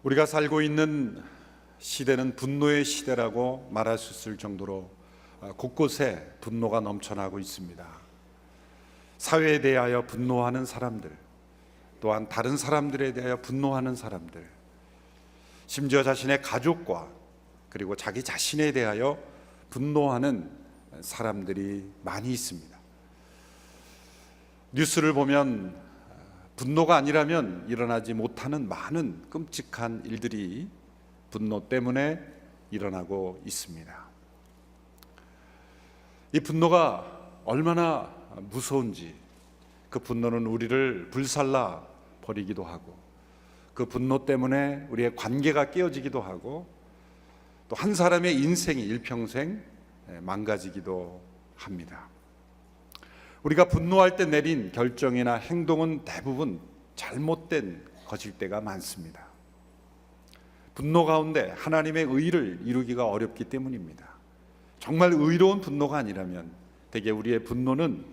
우리가 살고 있는 시대는 분노의 시대라고 말할 수 있을 정도로 곳곳에 분노가 넘쳐나고 있습니다. 사회에 대하여 분노하는 사람들, 또한 다른 사람들에 대하여 분노하는 사람들, 심지어 자신의 가족과 그리고 자기 자신에 대하여 분노하는 사람들이 많이 있습니다. 뉴스를 보면 분노가 아니라면 일어나지 못하는 많은 끔찍한 일들이 분노 때문에 일어나고 있습니다. 이 분노가 얼마나 무서운지, 그 분노는 우리를 불살라 버리기도 하고, 그 분노 때문에 우리의 관계가 깨어지기도 하고, 또 한 사람의 인생이 일평생 망가지기도 합니다. 우리가 분노할 때 내린 결정이나 행동은 대부분 잘못된 것일 때가 많습니다. 분노 가운데 하나님의 의를 이루기가 어렵기 때문입니다. 정말 의로운 분노가 아니라면 대개 우리의 분노는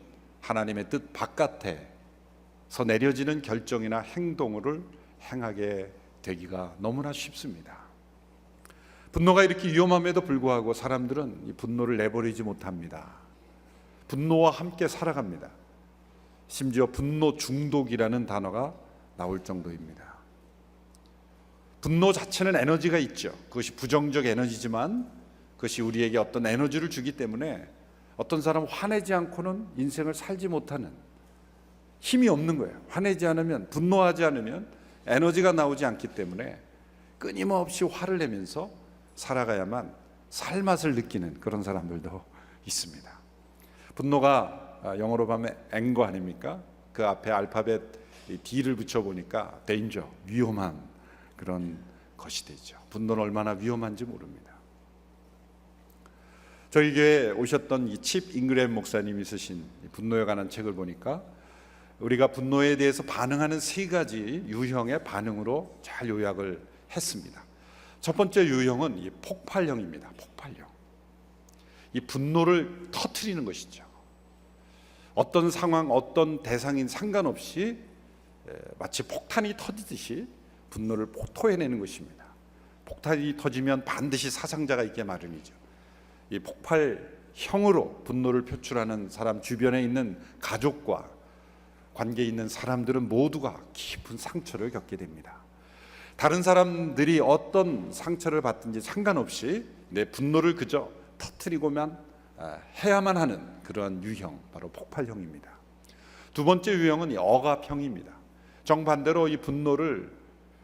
하나님의 뜻 바깥에서 내려지는 결정이나 행동을 행하게 되기가 너무나 쉽습니다. 분노가 이렇게 위험함에도 불구하고 사람들은 이 분노를 내버리지 못합니다. 분노와 함께 살아갑니다. 심지어 분노 중독이라는 단어가 나올 정도입니다. 분노 자체는 에너지가 있죠. 그것이 부정적 에너지지만 그것이 우리에게 어떤 에너지를 주기 때문에 어떤 사람은 화내지 않고는 인생을 살지 못하는, 힘이 없는 거예요. 화내지 않으면, 분노하지 않으면 에너지가 나오지 않기 때문에 끊임없이 화를 내면서 살아가야만 살맛을 느끼는 그런 사람들도 있습니다. 분노가 영어로 하면 anger 아닙니까? 그 앞에 알파벳 D를 붙여보니까 danger, 위험한 그런 것이 되죠. 분노는 얼마나 위험한지 모릅니다. 저희 교회에 오셨던 이 칩 잉그램 목사님이 쓰신 분노에 관한 책을 보니까 우리가 분노에 대해서 반응하는 세 가지 유형의 반응으로 잘 요약을 했습니다. 첫 번째 유형은 이 폭발형입니다. 폭발형. 이 분노를 터뜨리는 것이죠. 어떤 상황, 어떤 대상인 상관없이 마치 폭탄이 터지듯이 분노를 토해내는 것입니다. 폭탄이 터지면 반드시 사상자가 있게 마련이죠. 이 폭발형으로 분노를 표출하는 사람, 주변에 있는 가족과 관계에 있는 사람들은 모두가 깊은 상처를 겪게 됩니다. 다른 사람들이 어떤 상처를 받든지 상관없이 내 분노를 그저 터뜨리고만 해야만 하는 그러한 유형, 바로 폭발형입니다. 두 번째 유형은 이 억압형입니다. 정반대로 이 분노를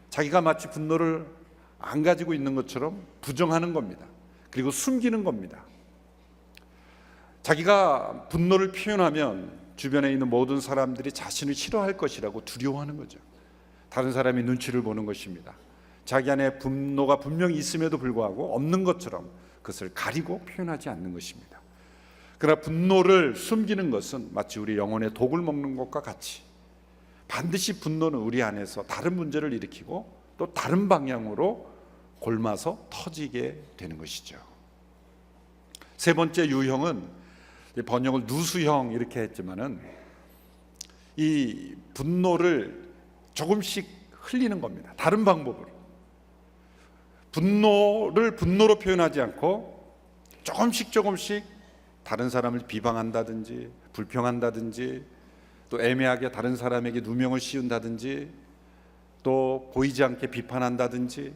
자기가 마치 분노를 안 가지고 있는 것처럼 부정하는 겁니다. 그리고 숨기는 겁니다. 자기가 분노를 표현하면 주변에 있는 모든 사람들이 자신을 싫어할 것이라고 두려워하는 거죠. 다른 사람이 눈치를 보는 것입니다. 자기 안에 분노가 분명히 있음에도 불구하고 없는 것처럼 그것을 가리고 표현하지 않는 것입니다. 그러나 분노를 숨기는 것은 마치 우리 영혼의 독을 먹는 것과 같이 반드시 분노는 우리 안에서 다른 문제를 일으키고 또 다른 방향으로 골마서 터지게 되는 것이죠. 세 번째 유형은 번역을 누수형 이렇게 했지만은 이 분노를 조금씩 흘리는 겁니다. 다른 방법으로. 분노를 분노로 표현하지 않고 조금씩 다른 사람을 비방한다든지 불평한다든지 또 애매하게 다른 사람에게 누명을 씌운다든지 또 보이지 않게 비판한다든지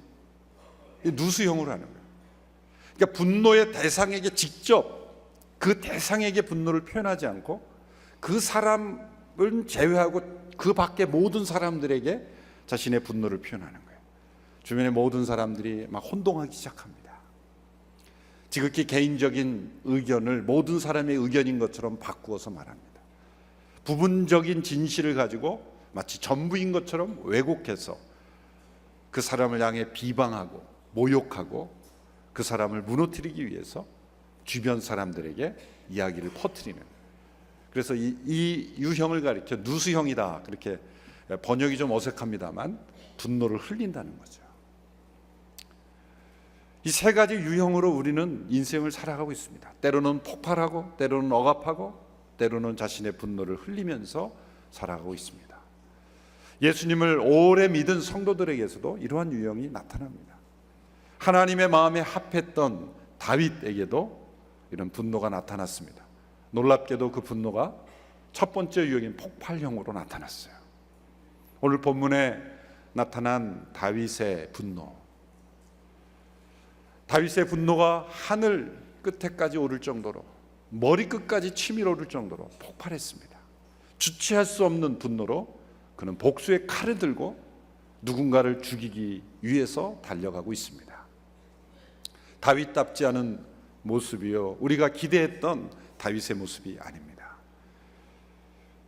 누수형으로 하는 거예요. 그러니까 분노의 대상에게 직접 그 대상에게 분노를 표현하지 않고 그 사람을 제외하고 그 밖의 모든 사람들에게 자신의 분노를 표현하는 거예요. 주변의 모든 사람들이 막 혼동하기 시작합니다. 지극히 개인적인 의견을 모든 사람의 의견인 것처럼 바꾸어서 말합니다. 부분적인 진실을 가지고 마치 전부인 것처럼 왜곡해서 그 사람을 향해 비방하고 모욕하고 그 사람을 무너뜨리기 위해서 주변 사람들에게 이야기를 퍼뜨리는, 그래서 이 유형을 가리켜 누수형이다 그렇게 번역이 좀 어색합니다만 분노를 흘린다는 거죠. 이 세 가지 유형으로 우리는 인생을 살아가고 있습니다. 때로는 폭발하고 때로는 억압하고 때로는 자신의 분노를 흘리면서 살아가고 있습니다. 예수님을 오래 믿은 성도들에게서도 이러한 유형이 나타납니다. 하나님의 마음에 합했던 다윗에게도 이런 분노가 나타났습니다. 놀랍게도 그 분노가 첫 번째 유형인 폭발형으로 나타났어요. 오늘 본문에 나타난 다윗의 분노, 다윗의 분노가 하늘 끝에까지 오를 정도로, 머리끝까지 치밀어 오를 정도로 폭발했습니다. 주체할 수 없는 분노로 그는 복수의 칼을 들고 누군가를 죽이기 위해서 달려가고 있습니다. 다윗답지 않은 모습이요, 우리가 기대했던 다윗의 모습이 아닙니다.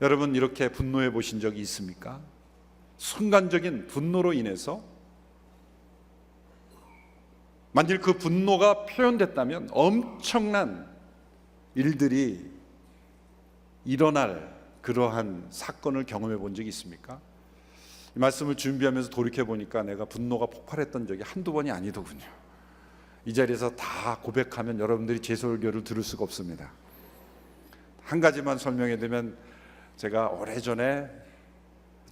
여러분, 이렇게 분노해 보신 적이 있습니까? 순간적인 분노로 인해서 만일 그 분노가 표현됐다면 엄청난 일들이 일어날 그러한 사건을 경험해 본 적이 있습니까? 이 말씀을 준비하면서 돌이켜 보니까 내가 분노가 폭발했던 적이 한두 번이 아니더군요. 이 자리에서 다 고백하면 여러분들이 제 설교를 들을 수가 없습니다. 한 가지만 설명해 드리면, 제가 오래전에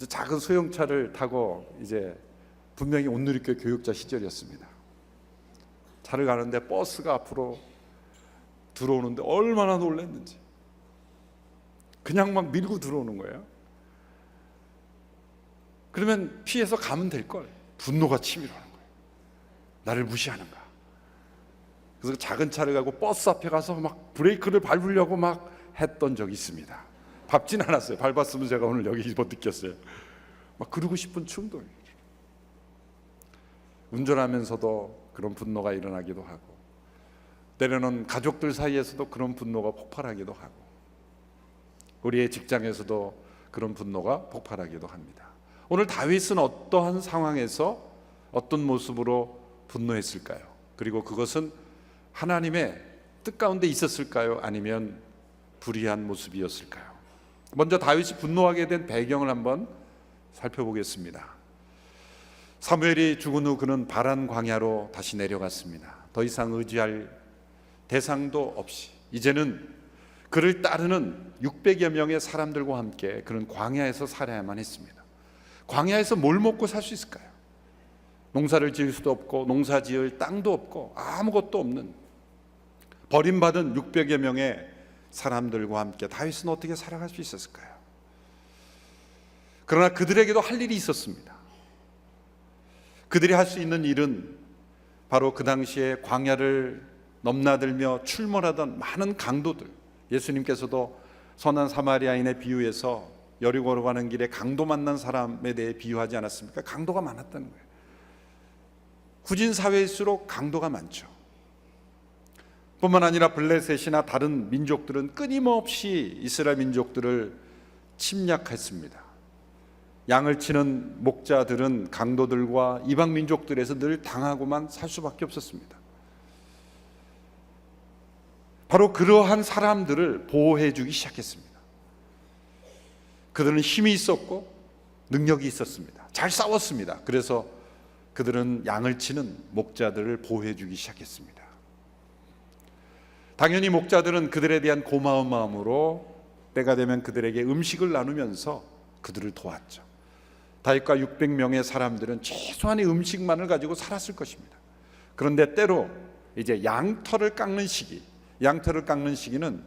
작은 소형차를 타고 이제 분명히 온누리교회 교육자 시절이었습니다. 차를 가는데 버스가 앞으로 들어오는데 얼마나 놀랐는지, 그냥 막 밀고 들어오는 거예요. 그러면 피해서 가면 될 걸, 분노가 치밀어오는 거예요. 나를 무시하는가. 그래서 작은 차를 가고 버스 앞에 가서 막 브레이크를 밟으려고 막 했던 적이 있습니다. 밟진 않았어요. 밟았으면 제가 오늘 여기 못 느꼈어요. 막 그러고 싶은 충동. 운전하면서도 그런 분노가 일어나기도 하고, 때로는 가족들 사이에서도 그런 분노가 폭발하기도 하고, 우리의 직장에서도 그런 분노가 폭발하기도 합니다. 오늘 다윗은 어떠한 상황에서 어떤 모습으로 분노했을까요? 그리고 그것은 하나님의 뜻 가운데 있었을까요? 아니면 불의한 모습이었을까요? 먼저 다윗이 분노하게 된 배경을 한번 살펴보겠습니다. 사무엘이 죽은 후 그는 바란 광야로 다시 내려갔습니다. 더 이상 의지할 대상도 없이 이제는 그를 따르는 600여 명의 사람들과 함께 그는 광야에서 살아야만 했습니다. 광야에서 뭘 먹고 살 수 있을까요? 농사를 지을 수도 없고 농사 지을 땅도 없고 아무것도 없는 버림받은 600여 명의 사람들과 함께 다윗은 어떻게 살아갈 수 있었을까요? 그러나 그들에게도 할 일이 있었습니다. 그들이 할 수 있는 일은 바로 그 당시에 광야를 넘나들며 출몰하던 많은 강도들, 예수님께서도 선한 사마리아인의 비유에서 여리고로 가는 길에 강도 만난 사람에 대해 비유하지 않았습니까? 강도가 많았다는 거예요. 후진 사회일수록 강도가 많죠. 뿐만 아니라 블레셋이나 다른 민족들은 끊임없이 이스라엘 민족들을 침략했습니다. 양을 치는 목자들은 강도들과 이방 민족들에서 늘 당하고만 살 수밖에 없었습니다. 바로 그러한 사람들을 보호해 주기 시작했습니다. 그들은 힘이 있었고 능력이 있었습니다. 잘 싸웠습니다. 그래서 그들은 양을 치는 목자들을 보호해 주기 시작했습니다. 당연히 목자들은 그들에 대한 고마운 마음으로 때가 되면 그들에게 음식을 나누면서 그들을 도왔죠. 다윗과 600명의 사람들은 최소한의 음식만을 가지고 살았을 것입니다. 그런데 때로 이제 양털을 깎는 시기, 양털을 깎는 시기는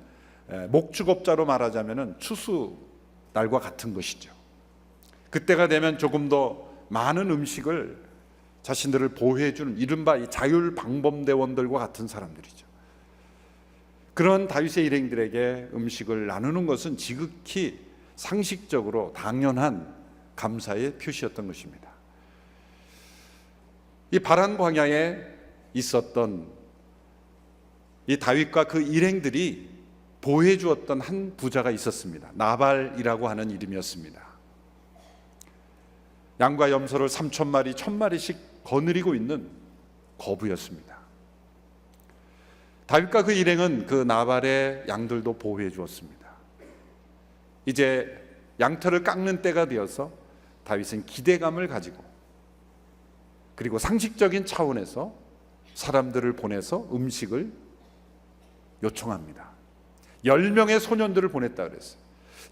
목축업자로 말하자면 추수 날과 같은 것이죠. 그때가 되면 조금 더 많은 음식을 자신들을 보호해 주는 이른바 이 자율방범대원들과 같은 사람들이죠. 그런 다윗의 일행들에게 음식을 나누는 것은 지극히 상식적으로 당연한 감사의 표시였던 것입니다. 이 바란 광야에 있었던 이 다윗과 그 일행들이 보호해 주었던 한 부자가 있었습니다. 나발이라고 하는 이름이었습니다. 양과 염소를 3,000마리, 1,000마리씩 거느리고 있는 거부였습니다. 다윗과 그 일행은 그 나발의 양들도 보호해 주었습니다. 이제 양털을 깎는 때가 되어서 다윗은 기대감을 가지고, 그리고 상식적인 차원에서 사람들을 보내서 음식을 요청합니다. 10명의 소년들을 보냈다 그랬어요.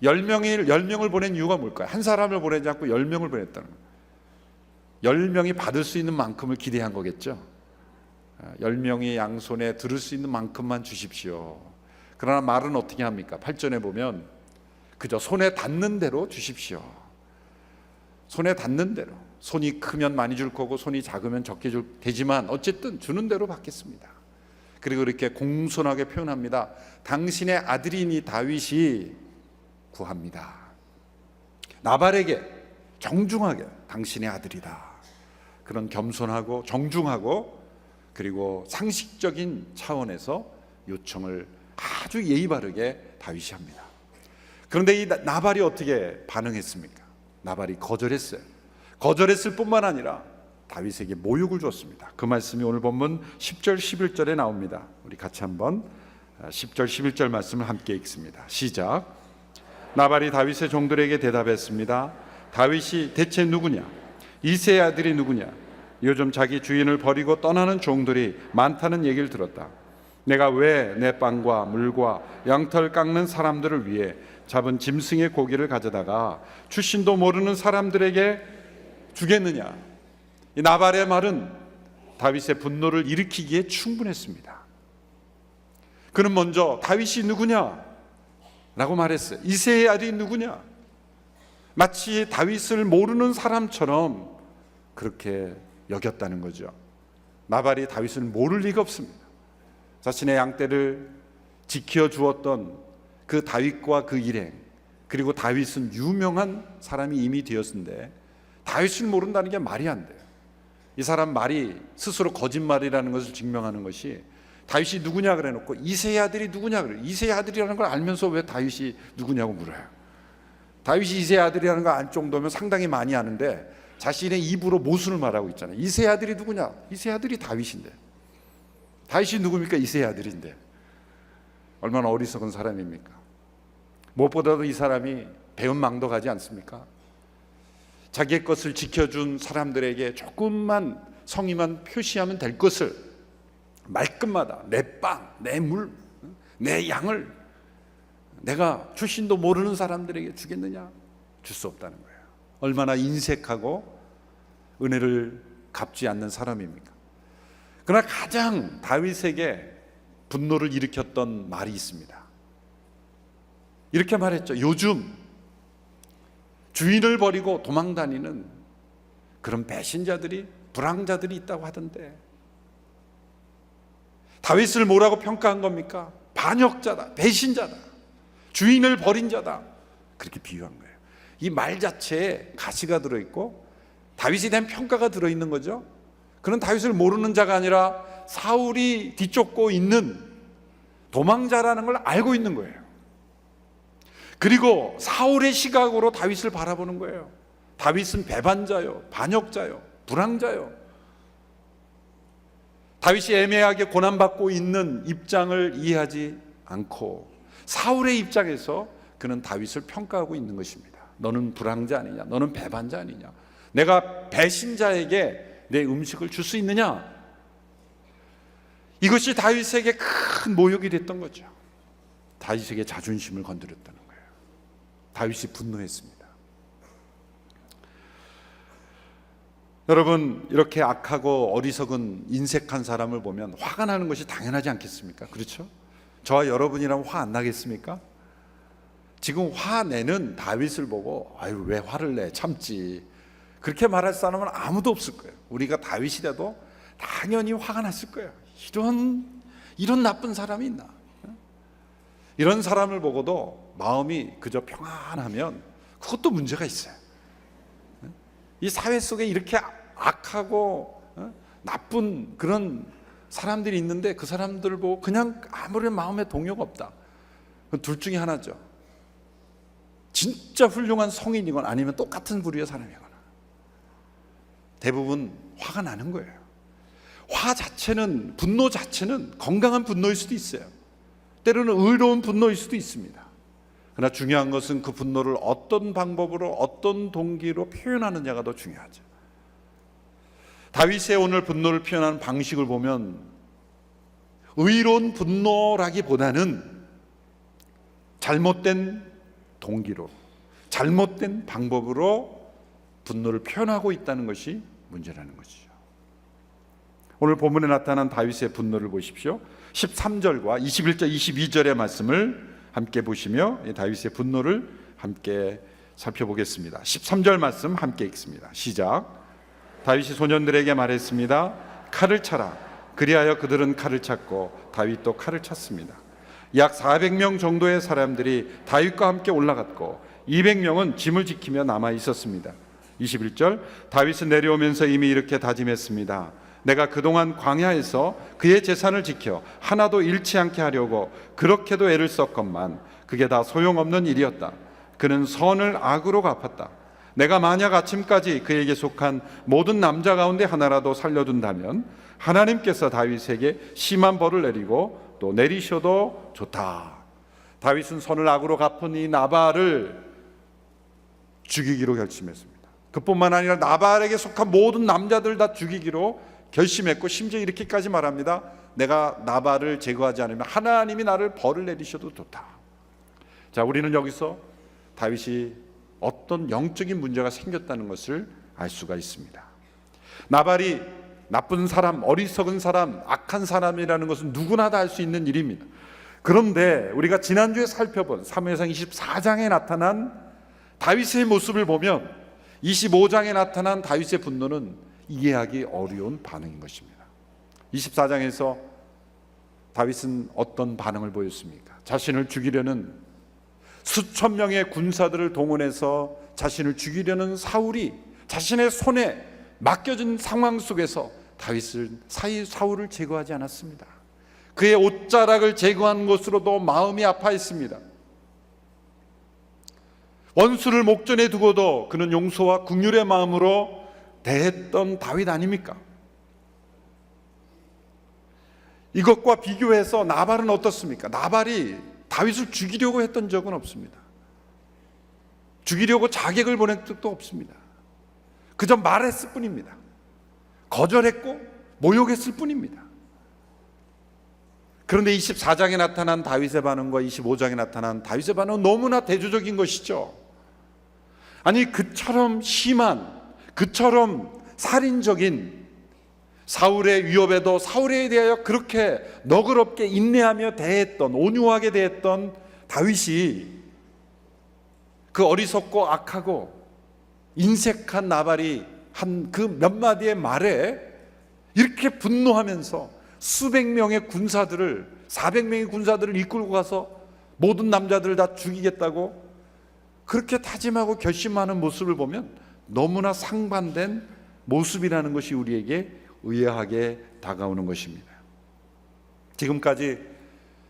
10명을 보낸 이유가 뭘까요? 한 사람을 보내지 않고 10명을 보냈다는 거예요. 10명이 받을 수 있는 만큼을 기대한 거겠죠. 10명이 양손에 들을 수 있는 만큼만 주십시오. 그러나 말은 어떻게 합니까? 8절에 보면 그저 손에 닿는 대로 주십시오. 손에 닿는 대로. 손이 크면 많이 줄 거고 손이 작으면 적게 줄 되지만 어쨌든 주는 대로 받겠습니다. 그리고 이렇게 공손하게 표현합니다. 당신의 아들이니 다윗이 구합니다. 나발에게 정중하게 당신의 아들이다. 그런 겸손하고 정중하고 그리고 상식적인 차원에서 요청을 아주 예의 바르게 다윗이 합니다. 그런데 이 나발이 어떻게 반응했습니까? 나발이 거절했어요. 거절했을 뿐만 아니라 다윗에게 모욕을 줬습니다. 그 말씀이 오늘 본문 10절 11절에 나옵니다. 우리 같이 한번 10절 11절 말씀을 함께 읽습니다. 시작. 나발이 다윗의 종들에게 대답했습니다. 다윗이 대체 누구냐? 이새의 아들이 누구냐? 요즘 자기 주인을 버리고 떠나는 종들이 많다는 얘기를 들었다. 내가 왜 내 빵과 물과 양털 깎는 사람들을 위해 잡은 짐승의 고기를 가져다가 출신도 모르는 사람들에게 주겠느냐? 이 나발의 말은 다윗의 분노를 일으키기에 충분했습니다. 그는 먼저 다윗이 누구냐? 라고 말했어요. 이새의 아들이 누구냐? 마치 다윗을 모르는 사람처럼 그렇게 여겼다는 거죠. 나발이 다윗을 모를 리가 없습니다. 자신의 양떼를 지켜주었던 그 다윗과 그 일행, 그리고 다윗은 유명한 사람이 이미 되었는데 다윗을 모른다는 게 말이 안 돼요. 이 사람 말이 스스로 거짓말이라는 것을 증명하는 것이 다윗이 누구냐 그래 놓고 이새의 아들이 누구냐 그래. 이새의 아들이라는 걸 알면서 왜 다윗이 누구냐고 물어요. 다윗이 이새의 아들이라는 걸 알 정도면 상당히 많이 아는데 자신의 입으로 모순을 말하고 있잖아요. 이새의 아들이 누구냐? 이새의 아들이 다윗인데. 다윗이 누굽니까? 이새의 아들인데. 얼마나 어리석은 사람입니까? 무엇보다도 이 사람이 배은망덕하지 않습니까? 자기의 것을 지켜준 사람들에게 조금만 성의만 표시하면 될 것을 말끝마다 내 빵, 내 물, 내 양을 내가 출신도 모르는 사람들에게 주겠느냐? 줄 수 없다는 거예요. 얼마나 인색하고 은혜를 갚지 않는 사람입니까? 그러나 가장 다윗에게 분노를 일으켰던 말이 있습니다. 이렇게 말했죠. 요즘 주인을 버리고 도망다니는 그런 배신자들이, 불황자들이 있다고 하던데 다윗을 뭐라고 평가한 겁니까? 반역자다, 배신자다, 주인을 버린 자다, 그렇게 비유한 거예요. 이 말 자체에 가시가 들어있고 다윗에 대한 평가가 들어있는 거죠. 그는 다윗을 모르는 자가 아니라 사울이 뒤쫓고 있는 도망자라는 걸 알고 있는 거예요. 그리고 사울의 시각으로 다윗을 바라보는 거예요. 다윗은 배반자요, 반역자요, 불황자요. 다윗이 애매하게 고난받고 있는 입장을 이해하지 않고 사울의 입장에서 그는 다윗을 평가하고 있는 것입니다. 너는 불황자 아니냐? 너는 배반자 아니냐? 내가 배신자에게 내 음식을 줄 수 있느냐? 이것이 다윗에게 큰 모욕이 됐던 거죠. 다윗에게 자존심을 건드렸다는 거예요. 다윗이 분노했습니다. 여러분, 이렇게 악하고 어리석은 인색한 사람을 보면 화가 나는 것이 당연하지 않겠습니까? 그렇죠? 저와 여러분이라면 화 안 나겠습니까? 지금 화내는 다윗을 보고 아유 왜 화를 내, 참지, 그렇게 말할 사람은 아무도 없을 거예요. 우리가 다윗이라도 당연히 화가 났을 거예요. 이런 나쁜 사람이 있나? 이런 사람을 보고도 마음이 그저 평안하면 그것도 문제가 있어요. 이 사회 속에 이렇게 악하고 나쁜 그런 사람들이 있는데 그 사람들을 보고 그냥 아무런 마음에 동요가 없다. 둘 중에 하나죠. 진짜 훌륭한 성인이거나 아니면 똑같은 부류의 사람이거나. 대부분 화가 나는 거예요. 화 자체는, 분노 자체는 건강한 분노일 수도 있어요. 때로는 의로운 분노일 수도 있습니다. 그러나 중요한 것은 그 분노를 어떤 방법으로, 어떤 동기로 표현하느냐가 더 중요하죠. 다윗의 오늘 분노를 표현하는 방식을 보면 의로운 분노라기보다는 잘못된 동기로, 잘못된 방법으로 분노를 표현하고 있다는 것이 문제라는 것이죠. 오늘 본문에 나타난 다윗의 분노를 보십시오. 13절과 21절, 22절의 말씀을 함께 보시며 다윗의 분노를 함께 살펴보겠습니다. 13절 말씀 함께 읽습니다. 시작. 다윗이 소년들에게 말했습니다. 칼을 차라. 그리하여 그들은 칼을 찼고 다윗도 칼을 찼습니다. 약 400명 정도의 사람들이 다윗과 함께 올라갔고 200명은 짐을 지키며 남아 있었습니다. 21절. 다윗은 내려오면서 이미 이렇게 다짐했습니다. 내가 그동안 광야에서 그의 재산을 지켜 하나도 잃지 않게 하려고 그렇게도 애를 썼건만 그게 다 소용없는 일이었다. 그는 선을 악으로 갚았다. 내가 만약 아침까지 그에게 속한 모든 남자 가운데 하나라도 살려둔다면 하나님께서 다윗에게 심한 벌을 내리고 또 내리셔도 좋다. 다윗은 선을 악으로 갚은 이 나발을 죽이기로 결심했습니다. 그뿐만 아니라 나발에게 속한 모든 남자들 다 죽이기로 결심했고, 심지어 이렇게까지 말합니다. 내가 나발을 제거하지 않으면 하나님이 나를 벌을 내리셔도 좋다. 자, 우리는 여기서 다윗이 어떤 영적인 문제가 생겼다는 것을 알 수가 있습니다. 나발이 나쁜 사람, 어리석은 사람, 악한 사람이라는 것은 누구나 다 알 수 있는 일입니다. 그런데 우리가 지난주에 살펴본 사무엘상 24장에 나타난 다윗의 모습을 보면 25장에 나타난 다윗의 분노는 이해하기 어려운 반응인 것입니다. 24장에서 다윗은 어떤 반응을 보였습니까? 자신을 죽이려는 수천 명의 군사들을 동원해서 자신을 죽이려는 사울이 자신의 손에 맡겨진 상황 속에서 다윗은 사울을 제거하지 않았습니다. 그의 옷자락을 제거한 것으로도 마음이 아파했습니다. 원수를 목전에 두고도 그는 용서와 긍휼의 마음으로 대했던 다윗 아닙니까? 이것과 비교해서 나발은 어떻습니까? 나발이 다윗을 죽이려고 했던 적은 없습니다. 죽이려고 자객을 보낸 적도 없습니다. 그저 말했을 뿐입니다. 거절했고 모욕했을 뿐입니다. 그런데 24장에 나타난 다윗의 반응과 25장에 나타난 다윗의 반응은 너무나 대조적인 것이죠. 아니, 그처럼 심한, 그처럼 살인적인 사울의 위협에도 사울에 대하여 그렇게 너그럽게 인내하며 대했던, 온유하게 대했던 다윗이 그 어리석고 악하고 인색한 나발이 한 그 몇 마디의 말에 이렇게 분노하면서 수백 명의 군사들을, 400명의 군사들을 이끌고 가서 모든 남자들을 다 죽이겠다고 그렇게 다짐하고 결심하는 모습을 보면 너무나 상반된 모습이라는 것이 우리에게 의아하게 다가오는 것입니다. 지금까지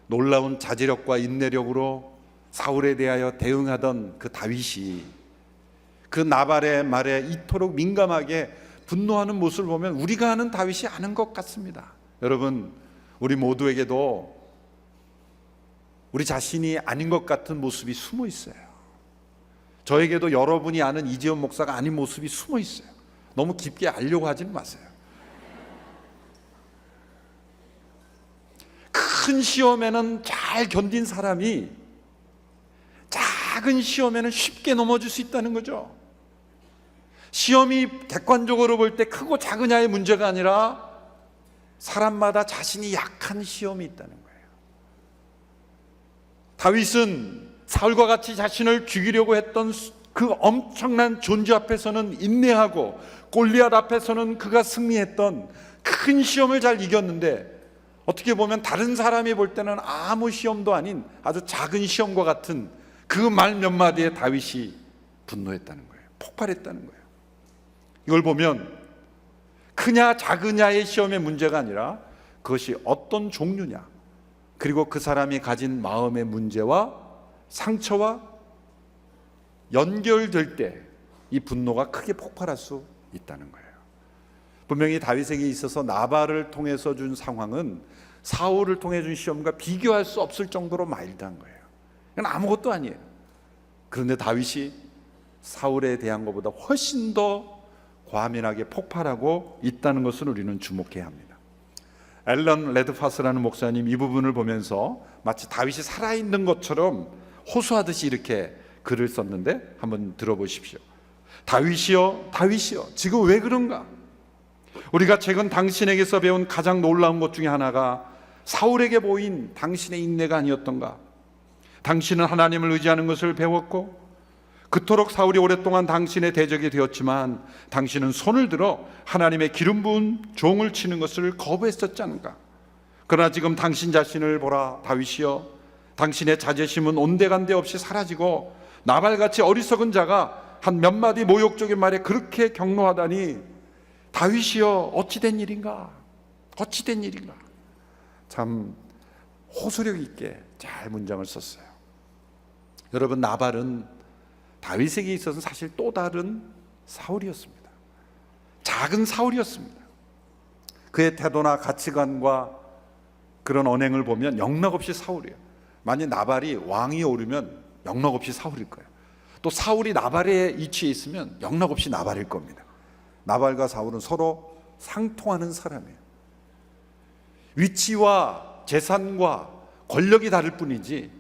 놀라운 자제력과 인내력으로 사울에 대하여 대응하던 그 다윗이 그 나발의 말에 이토록 민감하게 분노하는 모습을 보면 우리가 아는 다윗이 아닌 것 같습니다. 여러분, 우리 모두에게도 우리 자신이 아닌 것 같은 모습이 숨어 있어요. 저에게도 여러분이 아는 이재원 목사가 아닌 모습이 숨어 있어요. 너무 깊게 알려고 하지는 마세요. 큰 시험에는 잘 견딘 사람이 작은 시험에는 쉽게 넘어질 수 있다는 거죠. 시험이 객관적으로 볼 때 크고 작으냐의 문제가 아니라 사람마다 자신이 약한 시험이 있다는 거예요. 다윗은 사울과 같이 자신을 죽이려고 했던 그 엄청난 존재 앞에서는 인내하고 골리앗 앞에서는 그가 승리했던 큰 시험을 잘 이겼는데, 어떻게 보면 다른 사람이 볼 때는 아무 시험도 아닌 아주 작은 시험과 같은 그 말 몇 마디에 다윗이 분노했다는 거예요. 폭발했다는 거예요. 이걸 보면 크냐 작으냐의 시험의 문제가 아니라 그것이 어떤 종류냐, 그리고 그 사람이 가진 마음의 문제와 상처와 연결될 때 이 분노가 크게 폭발할 수 있다는 거예요. 분명히 다윗에게 있어서 나발을 통해서 준 상황은 사울을 통해 준 시험과 비교할 수 없을 정도로 마일드한 거예요. 이건 아무것도 아니에요. 그런데 다윗이 사울에 대한 것보다 훨씬 더 과민하게 폭발하고 있다는 것을 우리는 주목해야 합니다. 앨런 레드파스라는 목사님 이 부분을 보면서 마치 다윗이 살아있는 것처럼 호소하듯이 이렇게 글을 썼는데 한번 들어보십시오. 다윗이여, 다윗이여, 지금 왜 그런가? 우리가 최근 당신에게서 배운 가장 놀라운 것 중에 하나가 사울에게 보인 당신의 인내가 아니었던가? 당신은 하나님을 의지하는 것을 배웠고 그토록 사울이 오랫동안 당신의 대적이 되었지만 당신은 손을 들어 하나님의 기름 부은 종을 치는 것을 거부했었지 않은가? 그러나 지금 당신 자신을 보라, 다윗이여, 당신의 자존심은 온데간데 없이 사라지고 나발같이 어리석은 자가 한 몇 마디 모욕적인 말에 그렇게 경노하다니, 다윗이여, 어찌된 일인가? 어찌된 일인가? 참 호소력 있게 잘 문장을 썼어요. 여러분, 나발은 다윗에게 있어서는 사실 또 다른 사울이었습니다. 작은 사울이었습니다. 그의 태도나 가치관과 그런 언행을 보면 영락없이 사울이에요. 만약 나발이 왕이 오르면 영락없이 사울일 거예요. 또 사울이 나발의 위치에 있으면 영락없이 나발일 겁니다. 나발과 사울은 서로 상통하는 사람이에요. 위치와 재산과 권력이 다를 뿐이지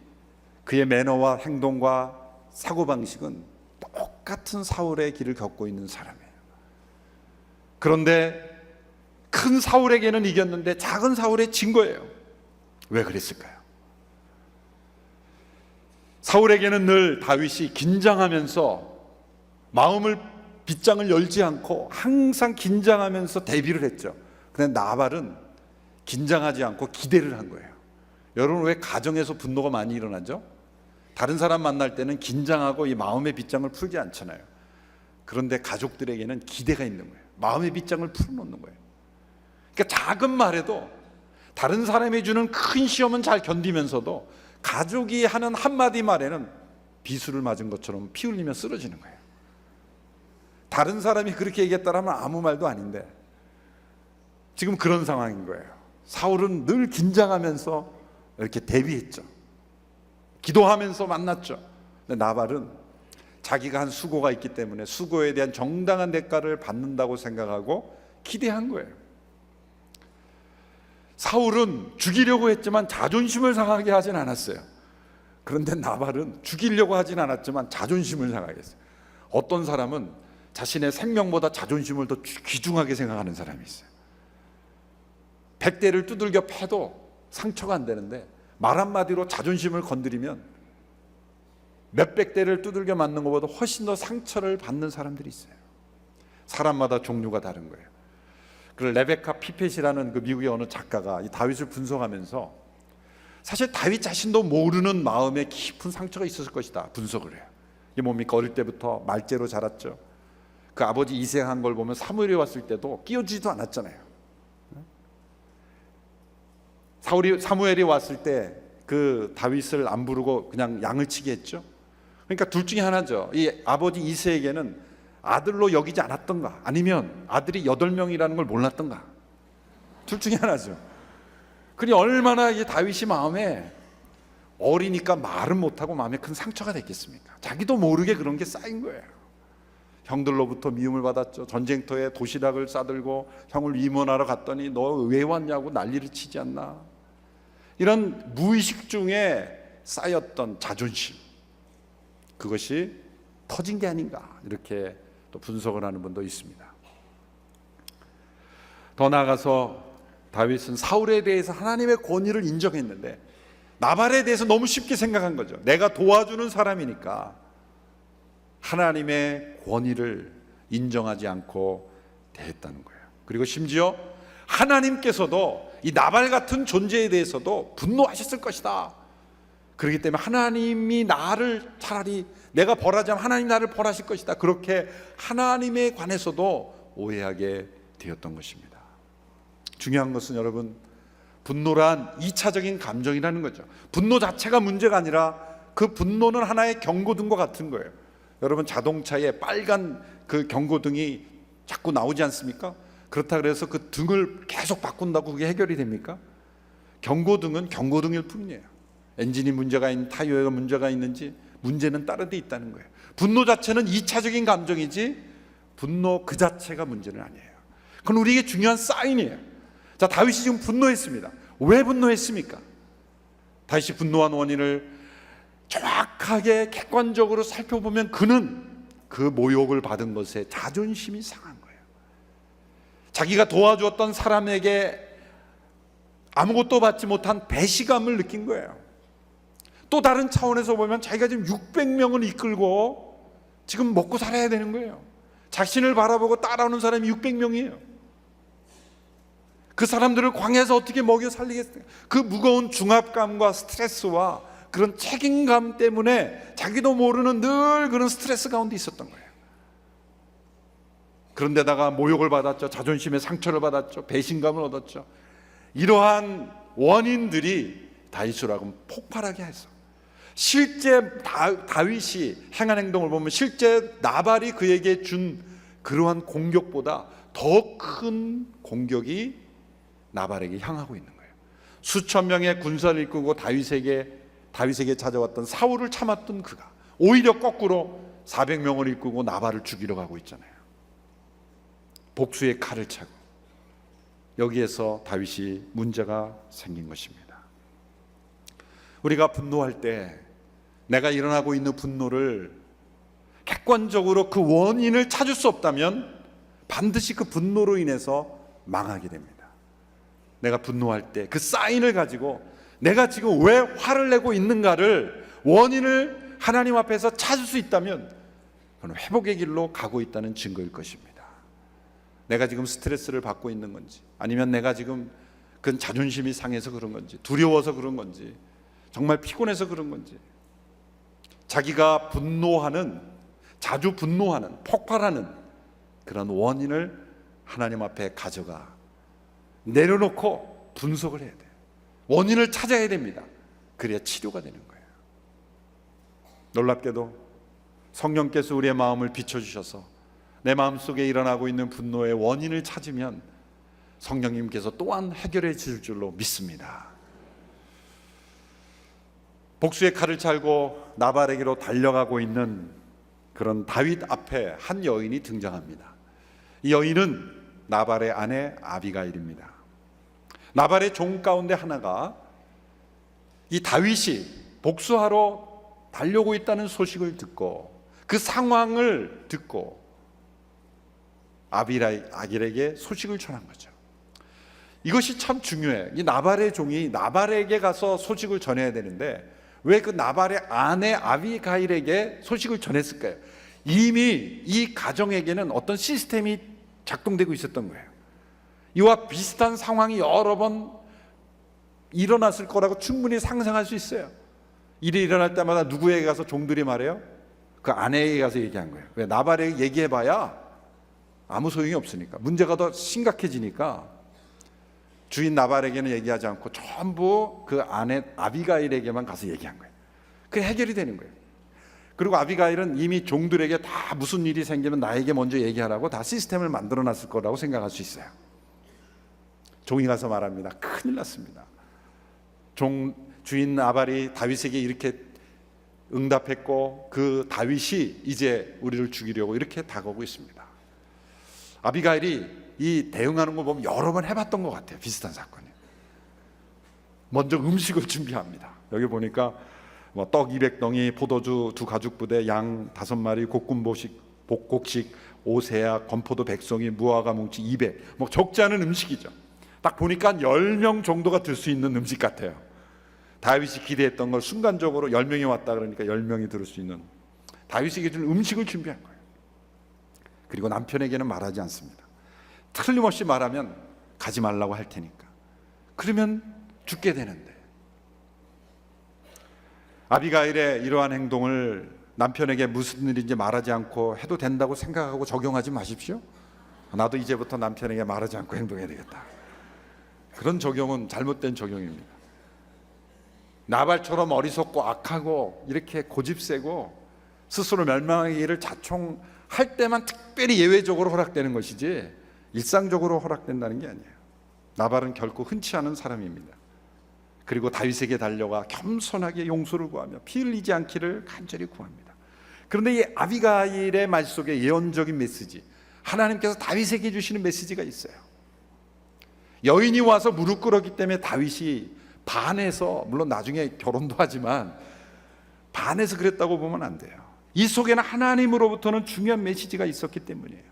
그의 매너와 행동과 사고방식은 똑같은 사울의 길을 겪고 있는 사람이에요. 그런데 큰 사울에게는 이겼는데 작은 사울에 진 거예요. 왜 그랬을까요? 사울에게는 늘 다윗이 긴장하면서 마음을 빗장을 열지 않고 항상 긴장하면서 대비를 했죠. 그런데 나발은 긴장하지 않고 기대를 한 거예요. 여러분, 왜 가정에서 분노가 많이 일어나죠? 다른 사람 만날 때는 긴장하고 이 마음의 빗장을 풀지 않잖아요. 그런데 가족들에게는 기대가 있는 거예요. 마음의 빗장을 풀어놓는 거예요. 그러니까 작은 말에도 다른 사람이 주는 큰 시험은 잘 견디면서도 가족이 하는 한마디 말에는 비수를 맞은 것처럼 피 흘리며 쓰러지는 거예요. 다른 사람이 그렇게 얘기했다라면 아무 말도 아닌데 지금 그런 상황인 거예요. 사울은 늘 긴장하면서 이렇게 대비했죠. 기도하면서 만났죠. 근데 나발은 자기가 한 수고가 있기 때문에 수고에 대한 정당한 대가를 받는다고 생각하고 기대한 거예요. 사울은 죽이려고 했지만 자존심을 상하게 하진 않았어요. 그런데 나발은 죽이려고 하진 않았지만 자존심을 상하게 했어요. 어떤 사람은 자신의 생명보다 자존심을 더 귀중하게 생각하는 사람이 있어요. 100대를 두들겨 패도 상처가 안 되는데 말 한마디로 자존심을 건드리면 몇백 대를 두들겨 맞는 것보다 훨씬 더 상처를 받는 사람들이 있어요. 사람마다 종류가 다른 거예요. 그 레베카 피펫이라는 그 미국의 어느 작가가 이 다윗을 분석하면서 사실 다윗 자신도 모르는 마음에 깊은 상처가 있었을 것이다 분석을 해요. 이게 뭡니까? 어릴 때부터 말재로 자랐죠. 그 아버지 이생한 걸 보면 사무엘이 왔을 때도 끼어지지도 않았잖아요. 사무엘이 왔을 때 그 다윗을 안 부르고 그냥 양을 치게 했죠. 그러니까 둘 중에 하나죠. 이 아버지 이새에게는 아들로 여기지 않았던가, 아니면 아들이 8명이라는 걸 몰랐던가, 둘 중에 하나죠. 그니 얼마나 이 다윗이 마음에 어리니까 말은 못하고 마음에 큰 상처가 됐겠습니까? 자기도 모르게 그런 게 쌓인 거예요. 형들로부터 미움을 받았죠. 전쟁터에 도시락을 싸들고 형을 위문하러 갔더니 너 왜 왔냐고 난리를 치지 않나. 이런 무의식 중에 쌓였던 자존심, 그것이 터진 게 아닌가, 이렇게 또 분석을 하는 분도 있습니다. 더 나아가서 다윗은 사울에 대해서 하나님의 권위를 인정했는데 나발에 대해서 너무 쉽게 생각한 거죠. 내가 도와주는 사람이니까 하나님의 권위를 인정하지 않고 대했다는 거예요. 그리고 심지어 하나님께서도 이 나발 같은 존재에 대해서도 분노하셨을 것이다. 그렇기 때문에 하나님이 나를 차라리 내가 벌하자면 하나님 나를 벌하실 것이다. 그렇게 하나님에 관해서도 오해하게 되었던 것입니다. 중요한 것은 여러분, 분노란 2차적인 감정이라는 거죠. 분노 자체가 문제가 아니라 그 분노는 하나의 경고등과 같은 거예요. 여러분, 자동차에 빨간 그 경고등이 자꾸 나오지 않습니까? 그렇다 그래서 그 등을 계속 바꾼다고 그게 해결이 됩니까? 경고등은 경고등일 뿐이에요. 엔진이 문제가 있는, 타이어에 문제가 있는지 문제는 다른 데 있다는 거예요. 분노 자체는 2차적인 감정이지 분노 그 자체가 문제는 아니에요. 그건 우리에게 중요한 사인이에요. 자, 다윗이 지금 분노했습니다. 왜 분노했습니까? 다윗이 분노한 원인을 정확하게 객관적으로 살펴보면 그는 그 모욕을 받은 것에 자존심이 상한 거예요. 자기가 도와주었던 사람에게 아무것도 받지 못한 배신감을 느낀 거예요. 또 다른 차원에서 보면 자기가 지금 600명을 이끌고 지금 먹고 살아야 되는 거예요. 자신을 바라보고 따라오는 사람이 600명이에요. 그 사람들을 광야에서 어떻게 먹여 살리겠어요? 그 무거운 중압감과 스트레스와 그런 책임감 때문에 자기도 모르는 늘 그런 스트레스 가운데 있었던 거예요. 그런데다가 모욕을 받았죠. 자존심의 상처를 받았죠. 배신감을 얻었죠. 이러한 원인들이 다윗을 하고 폭발하게 했어. 실제 다윗이 행한 행동을 보면 실제 나발이 그에게 준 그러한 공격보다 더 큰 공격이 나발에게 향하고 있는 거예요. 수천 명의 군사를 이끌고 다윗에게 찾아왔던 사울을 참았던 그가 오히려 거꾸로 400명을 이끌고 나발을 죽이러 가고 있잖아요. 복수의 칼을 차고 여기에서 다윗이 문제가 생긴 것입니다. 우리가 분노할 때 내가 일어나고 있는 분노를 객관적으로 그 원인을 찾을 수 없다면 반드시 그 분노로 인해서 망하게 됩니다. 내가 분노할 때 그 사인을 가지고 내가 지금 왜 화를 내고 있는가를 원인을 하나님 앞에서 찾을 수 있다면 그건 회복의 길로 가고 있다는 증거일 것입니다. 내가 지금 스트레스를 받고 있는 건지 아니면 내가 지금 그건 자존심이 상해서 그런 건지 두려워서 그런 건지 정말 피곤해서 그런 건지 자기가 자주 분노하는 폭발하는 그런 원인을 하나님 앞에 가져가 내려놓고 분석을 해야 돼요. 원인을 찾아야 됩니다. 그래야 치료가 되는 거예요. 놀랍게도 성령께서 우리의 마음을 비춰주셔서 내 마음속에 일어나고 있는 분노의 원인을 찾으면 성령님께서 또한 해결해 주실 줄로 믿습니다. 복수의 칼을 찰고 나발에게로 달려가고 있는 그런 다윗 앞에 한 여인이 등장합니다. 이 여인은 나발의 아내 아비가일입니다. 나발의 종 가운데 하나가 이 다윗이 복수하러 달려오고 있다는 소식을 듣고 그 상황을 듣고 아비가일에게 소식을 전한 거죠. 이것이 참 중요해요. 이 나발의 종이 나발에게 가서 소식을 전해야 되는데 왜 그 나발의 아내 아비가일에게 소식을 전했을까요? 이미 이 가정에게는 어떤 시스템이 작동되고 있었던 거예요. 이와 비슷한 상황이 여러 번 일어났을 거라고 충분히 상상할 수 있어요. 일이 일어날 때마다 누구에게 가서 종들이 말해요? 그 아내에게 가서 얘기한 거예요. 왜? 나발에게 얘기해봐야 아무 소용이 없으니까, 문제가 더 심각해지니까 주인 나발에게는 얘기하지 않고 전부 그 아내 아비가일에게만 가서 얘기한 거예요. 그게 해결이 되는 거예요. 그리고 아비가일은 이미 종들에게 다 무슨 일이 생기면 나에게 먼저 얘기하라고 다 시스템을 만들어 놨을 거라고 생각할 수 있어요. 종이 가서 말합니다. 큰일 났습니다. 주인 나발이 다윗에게 이렇게 응답했고 그 다윗이 이제 우리를 죽이려고 이렇게 다가오고 있습니다. 아비가일이 이 대응하는 걸 보면 여러 번 해봤던 것 같아요. 비슷한 사건이. 먼저 음식을 준비합니다. 여기 보니까 떡 200덩이, 포도주 2가죽부대, 양 5마리, 복곡식, 오세야, 건포도 100송이, 무화과 뭉치 200. 적지 않은 음식이죠. 딱 보니까 10명 정도가 들 수 있는 음식 같아요. 다윗이 기대했던 걸 순간적으로 10명이 왔다 그러니까 10명이 들을 수 있는 다윗에게 준 음식을 준비한 거예요. 그리고 남편에게는 말하지 않습니다. 틀림없이 말하면 가지 말라고 할 테니까. 그러면 죽게 되는데. 아비가일의 이러한 행동을 남편에게 무슨 일인지 말하지 않고 해도 된다고 생각하고 적용하지 마십시오. 나도 이제부터 남편에게 말하지 않고 행동해야 되겠다. 그런 적용은 잘못된 적용입니다. 나발처럼 어리석고 악하고 이렇게 고집세고 스스로 멸망하기를 자총할 때만 특별히 예외적으로 허락되는 것이지 일상적으로 허락된다는 게 아니에요. 나발은 결코 흔치 않은 사람입니다. 그리고 다윗에게 달려가 겸손하게 용서를 구하며 피 흘리지 않기를 간절히 구합니다. 그런데 이 아비가일의 말 속에 예언적인 메시지, 하나님께서 다윗에게 주시는 메시지가 있어요. 여인이 와서 무릎 꿇었기 때문에 다윗이 반해서, 물론 나중에 결혼도 하지만 반해서 그랬다고 보면 안 돼요. 이 속에는 하나님으로부터는 중요한 메시지가 있었기 때문이에요.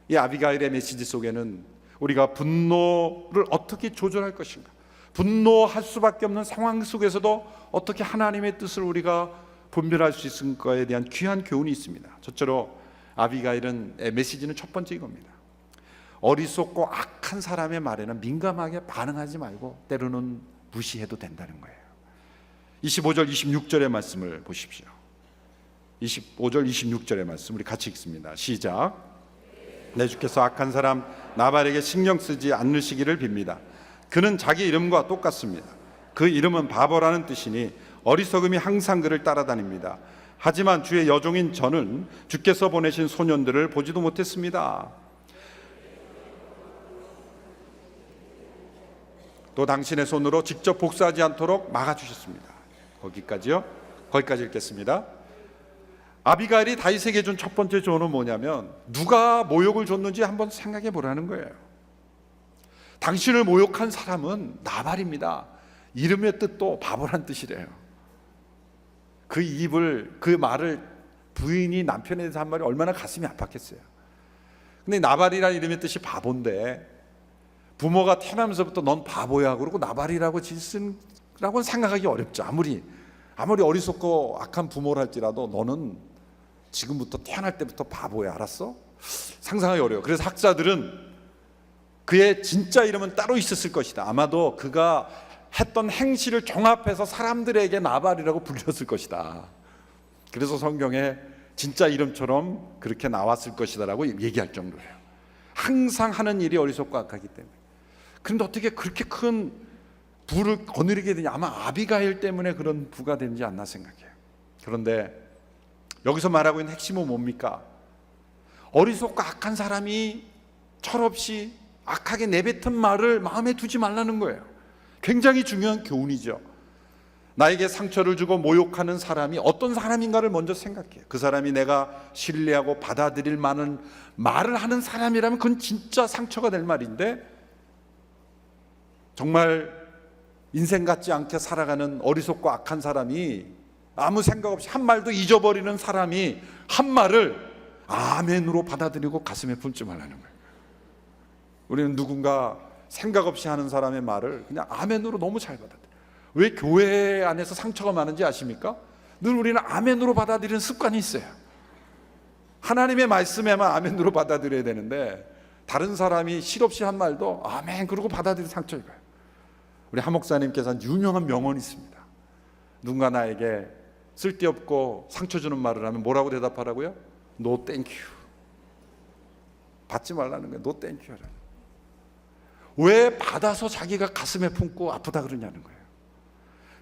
이 아비가일의 메시지 속에는 우리가 분노를 어떻게 조절할 것인가, 분노할 수밖에 없는 상황 속에서도 어떻게 하나님의 뜻을 우리가 분별할 수 있을까에 대한 귀한 교훈이 있습니다. 첫째로 아비가일은 메시지는 첫 번째 이겁니다. 어리석고 악한 사람의 말에는 민감하게 반응하지 말고 때로는 무시해도 된다는 거예요. 25절 26절의 말씀을 보십시오. 25절 26절의 말씀 우리 같이 읽습니다. 시작. 내 주께서 악한 사람 나발에게 신경 쓰지 않으시기를 빕니다. 그는 자기 이름과 똑같습니다. 그 이름은 바보라는 뜻이니 어리석음이 항상 그를 따라다닙니다. 하지만 주의 여종인 저는 주께서 보내신 소년들을 보지도 못했습니다. 또 당신의 손으로 직접 복수하지 않도록 막아주셨습니다. 거기까지요? 거기까지 읽겠습니다. 아비가일이 다윗에게 준 첫 번째 조언은 뭐냐면 누가 모욕을 줬는지 한번 생각해 보라는 거예요. 당신을 모욕한 사람은 나발입니다. 이름의 뜻도 바보란 뜻이래요. 그 말을 부인이 남편에 대해서 한 말이 얼마나 가슴이 아팠겠어요. 근데 나발이라는 이름의 뜻이 바보인데 부모가 태어나면서부터 넌 바보야 그러고 나발이라고 짓은라고는 생각하기 어렵죠. 아무리 어리석고 악한 부모랄지라도 너는 지금부터 태어날 때부터 바보야, 알았어? 상상하기 어려워요. 그래서 학자들은 그의 진짜 이름은 따로 있었을 것이다. 아마도 그가 했던 행실을 종합해서 사람들에게 나발이라고 불렸을 것이다. 그래서 성경에 진짜 이름처럼 그렇게 나왔을 것이다라고 얘기할 정도예요. 항상 하는 일이 어리석고 악하기 때문에. 그런데 어떻게 그렇게 큰 부를 거느리게 되냐? 아마 아비가일 때문에 그런 부가 되지 않나 생각해요. 그런데 여기서 말하고 있는 핵심은 뭡니까? 어리석고 악한 사람이 철없이 악하게 내뱉은 말을 마음에 두지 말라는 거예요. 굉장히 중요한 교훈이죠. 나에게 상처를 주고 모욕하는 사람이 어떤 사람인가를 먼저 생각해요. 그 사람이 내가 신뢰하고 받아들일 만한 말을 하는 사람이라면 그건 진짜 상처가 될 말인데, 정말 인생 같지 않게 살아가는 어리석고 악한 사람이 아무 생각 없이 한 말도 잊어버리는 사람이 한 말을 아멘으로 받아들이고 가슴에 품지 말라는 거예요. 우리는 누군가 생각 없이 하는 사람의 말을 그냥 아멘으로 너무 잘 받아들여요. 왜 교회 안에서 상처가 많은지 아십니까? 늘 우리는 아멘으로 받아들이는 습관이 있어요. 하나님의 말씀에만 아멘으로 받아들여야 되는데 다른 사람이 실없이 한 말도 아멘 그러고 받아들이는 상처인 거예요. 우리 한 목사님께서는 유명한 명언이 있습니다. 누군가 나에게 쓸데없고 상처 주는 말을 하면 뭐라고 대답하라고요? No thank you. 받지 말라는 거예요. No thank you. 왜 받아서 자기가 가슴에 품고 아프다 그러냐는 거예요.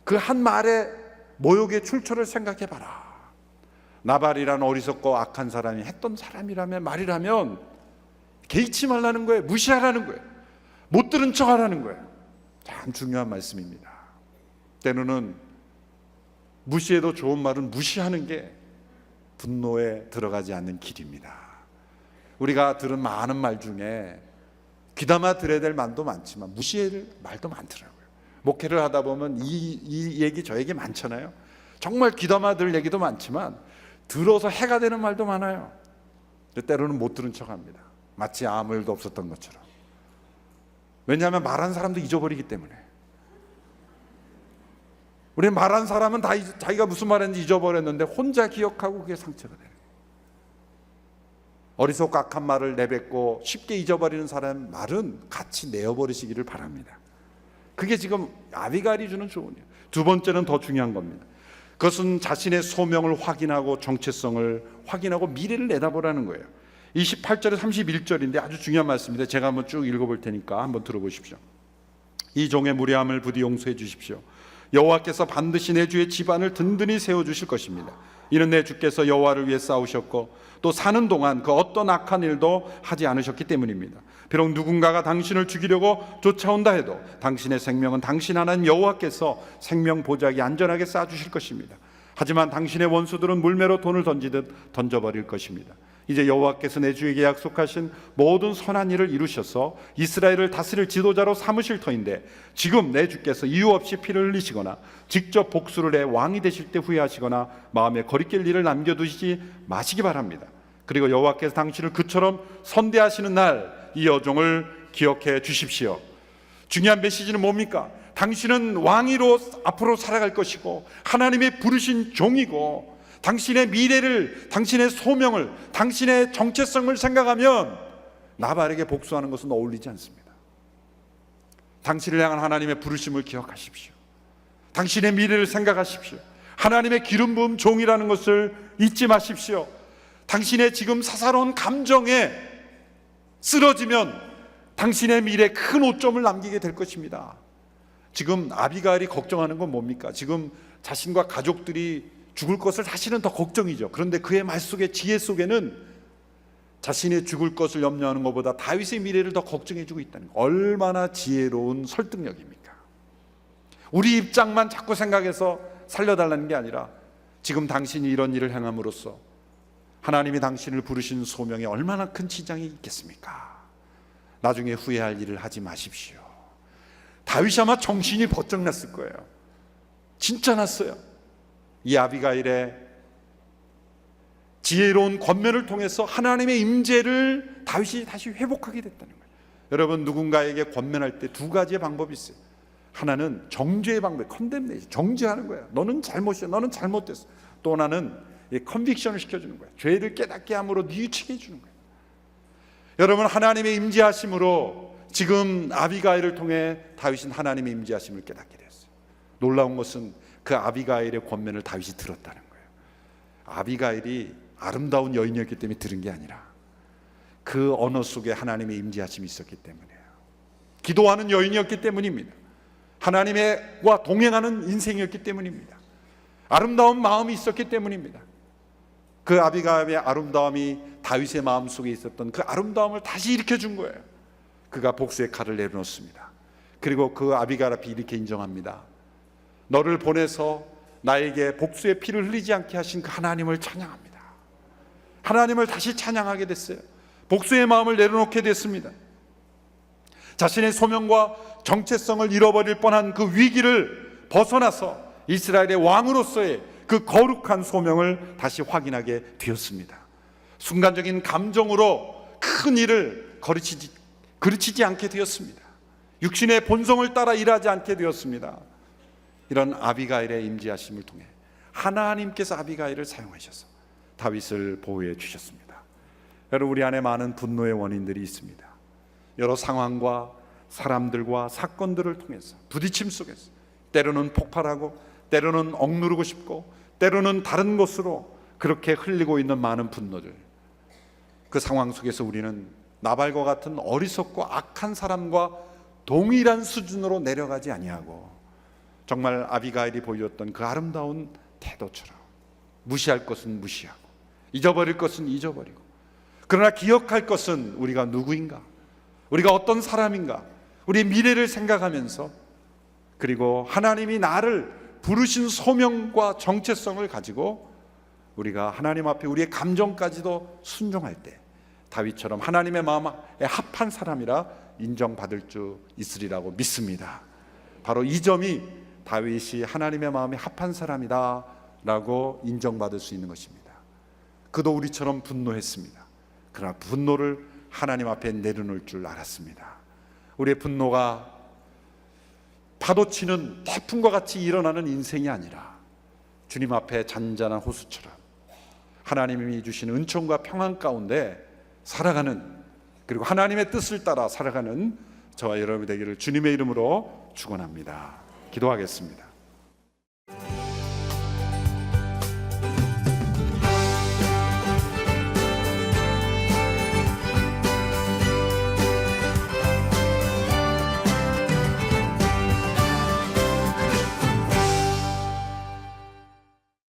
그 한 말의 모욕의 출처를 생각해 봐라. 나발이라는 어리석고 악한 사람이 했던 사람이라면 말이라면 개의치 말라는 거예요. 무시하라는 거예요. 못 들은 척 하라는 거예요. 참 중요한 말씀입니다. 때로는 무시해도 좋은 말은 무시하는 게 분노에 들어가지 않는 길입니다. 우리가 들은 많은 말 중에 귀담아 들어야 될 말도 많지만 무시할 말도 많더라고요. 목회를 하다 보면 이 얘기 저 얘기 많잖아요. 정말 귀담아 들을 얘기도 많지만 들어서 해가 되는 말도 많아요. 때로는 못 들은 척합니다. 마치 아무 일도 없었던 것처럼. 왜냐하면 말한 사람도 잊어버리기 때문에. 우리 말한 사람은 다 자기가 무슨 말했는지 잊어버렸는데 혼자 기억하고 그게 상처가 돼요. 어리석고 악한 말을 내뱉고 쉽게 잊어버리는 사람 말은 같이 내어버리시기를 바랍니다. 그게 지금 아비가일이 주는 조언이에요. 두 번째는 더 중요한 겁니다. 그것은 자신의 소명을 확인하고 정체성을 확인하고 미래를 내다보라는 거예요. 28절에 31절인데 아주 중요한 말씀입니다. 제가 한번 쭉 읽어볼 테니까 한번 들어보십시오. 이 종의 무례함을 부디 용서해 주십시오. 여호와께서 반드시 내 주의 집안을 든든히 세워주실 것입니다. 이는 내 주께서 여호와를 위해 싸우셨고 또 사는 동안 그 어떤 악한 일도 하지 않으셨기 때문입니다. 비록 누군가가 당신을 죽이려고 쫓아온다 해도 당신의 생명은 당신 하나님 여호와께서 생명 보자기 안전하게 쌓아주실 것입니다. 하지만 당신의 원수들은 물매로 돈을 던지듯 던져버릴 것입니다. 이제 여호와께서 내 주에게 약속하신 모든 선한 일을 이루셔서 이스라엘을 다스릴 지도자로 삼으실 터인데 지금 내 주께서 이유 없이 피를 흘리시거나 직접 복수를 해 왕이 되실 때 후회하시거나 마음에 거리낄 일을 남겨두시지 마시기 바랍니다. 그리고 여호와께서 당신을 그처럼 선대하시는 날 이 여종을 기억해 주십시오. 중요한 메시지는 뭡니까? 당신은 왕위로 앞으로 살아갈 것이고 하나님의 부르신 종이고 당신의 미래를, 당신의 소명을, 당신의 정체성을 생각하면 나발에게 복수하는 것은 어울리지 않습니다. 당신을 향한 하나님의 부르심을 기억하십시오. 당신의 미래를 생각하십시오. 하나님의 기름 부음 종이라는 것을 잊지 마십시오. 당신의 지금 사사로운 감정에 쓰러지면 당신의 미래에 큰 오점을 남기게 될 것입니다. 지금 아비가일이 걱정하는 건 뭡니까? 지금 자신과 가족들이 죽을 것을 사실은 더 걱정이죠. 그런데 그의 말 속에, 지혜 속에는 자신의 죽을 것을 염려하는 것보다 다윗의 미래를 더 걱정해주고 있다는 거. 얼마나 지혜로운 설득력입니까? 우리 입장만 자꾸 생각해서 살려달라는 게 아니라 지금 당신이 이런 일을 행함으로써 하나님이 당신을 부르신 소명에 얼마나 큰 지장이 있겠습니까? 나중에 후회할 일을 하지 마십시오. 다윗이 아마 정신이 번쩍 났을 거예요. 진짜 났어요. 이 아비가일의 지혜로운 권면을 통해서 하나님의 임재를 다윗이 다시 회복하게 됐다는 거예요. 여러분, 누군가에게 권면할 때 두 가지의 방법이 있어요. 하나는 정죄의 방법, 컨뎀네이션, 정죄하는 거예요. 너는 잘못이야, 너는 잘못됐어. 또 하나는 컨빅션을 시켜주는 거예요. 죄를 깨닫게 함으로 뉘우치게 해주는 거예요. 여러분, 하나님의 임재하심으로 지금 아비가일을 통해 다윗은 하나님의 임재하심을 깨닫게 되었어요. 놀라운 것은 그 아비가일의 권면을 다윗이 들었다는 거예요. 아비가일이 아름다운 여인이었기 때문에 들은 게 아니라 그 언어 속에 하나님의 임재하심이 있었기 때문이에요. 기도하는 여인이었기 때문입니다. 하나님과 동행하는 인생이었기 때문입니다. 아름다운 마음이 있었기 때문입니다. 그 아비가일의 아름다움이 다윗의 마음 속에 있었던 그 아름다움을 다시 일으켜준 거예요. 그가 복수의 칼을 내려놓습니다. 그리고 그 아비가일 앞에 이렇게 인정합니다. 너를 보내서 나에게 복수의 피를 흘리지 않게 하신 그 하나님을 찬양합니다. 하나님을 다시 찬양하게 됐어요. 복수의 마음을 내려놓게 됐습니다. 자신의 소명과 정체성을 잃어버릴 뻔한 그 위기를 벗어나서 이스라엘의 왕으로서의 그 거룩한 소명을 다시 확인하게 되었습니다. 순간적인 감정으로 큰 일을 그르치지 않게 되었습니다. 육신의 본성을 따라 일하지 않게 되었습니다. 이런 아비가일의 임재하심을 통해 하나님께서 아비가일을 사용하셔서 다윗을 보호해 주셨습니다. 여러분, 우리 안에 많은 분노의 원인들이 있습니다. 여러 상황과 사람들과 사건들을 통해서 부딪힘 속에서 때로는 폭발하고 때로는 억누르고 싶고 때로는 다른 곳으로 그렇게 흘리고 있는 많은 분노들, 그 상황 속에서 우리는 나발과 같은 어리석고 악한 사람과 동일한 수준으로 내려가지 아니하고 정말 아비가일이 보여줬던 그 아름다운 태도처럼 무시할 것은 무시하고 잊어버릴 것은 잊어버리고, 그러나 기억할 것은 우리가 누구인가, 우리가 어떤 사람인가, 우리의 미래를 생각하면서, 그리고 하나님이 나를 부르신 소명과 정체성을 가지고 우리가 하나님 앞에 우리의 감정까지도 순종할 때 다윗처럼 하나님의 마음에 합한 사람이라 인정받을 수 있으리라고 믿습니다. 바로 이 점이 다윗이 하나님의 마음에 합한 사람이다 라고 인정받을 수 있는 것입니다. 그도 우리처럼 분노했습니다. 그러나 분노를 하나님 앞에 내려놓을 줄 알았습니다. 우리의 분노가 파도치는 태풍과 같이 일어나는 인생이 아니라 주님 앞에 잔잔한 호수처럼 하나님이 주시는 은총과 평안 가운데 살아가는, 그리고 하나님의 뜻을 따라 살아가는 저와 여러분이 되기를 주님의 이름으로 축원합니다. 기도하겠습니다.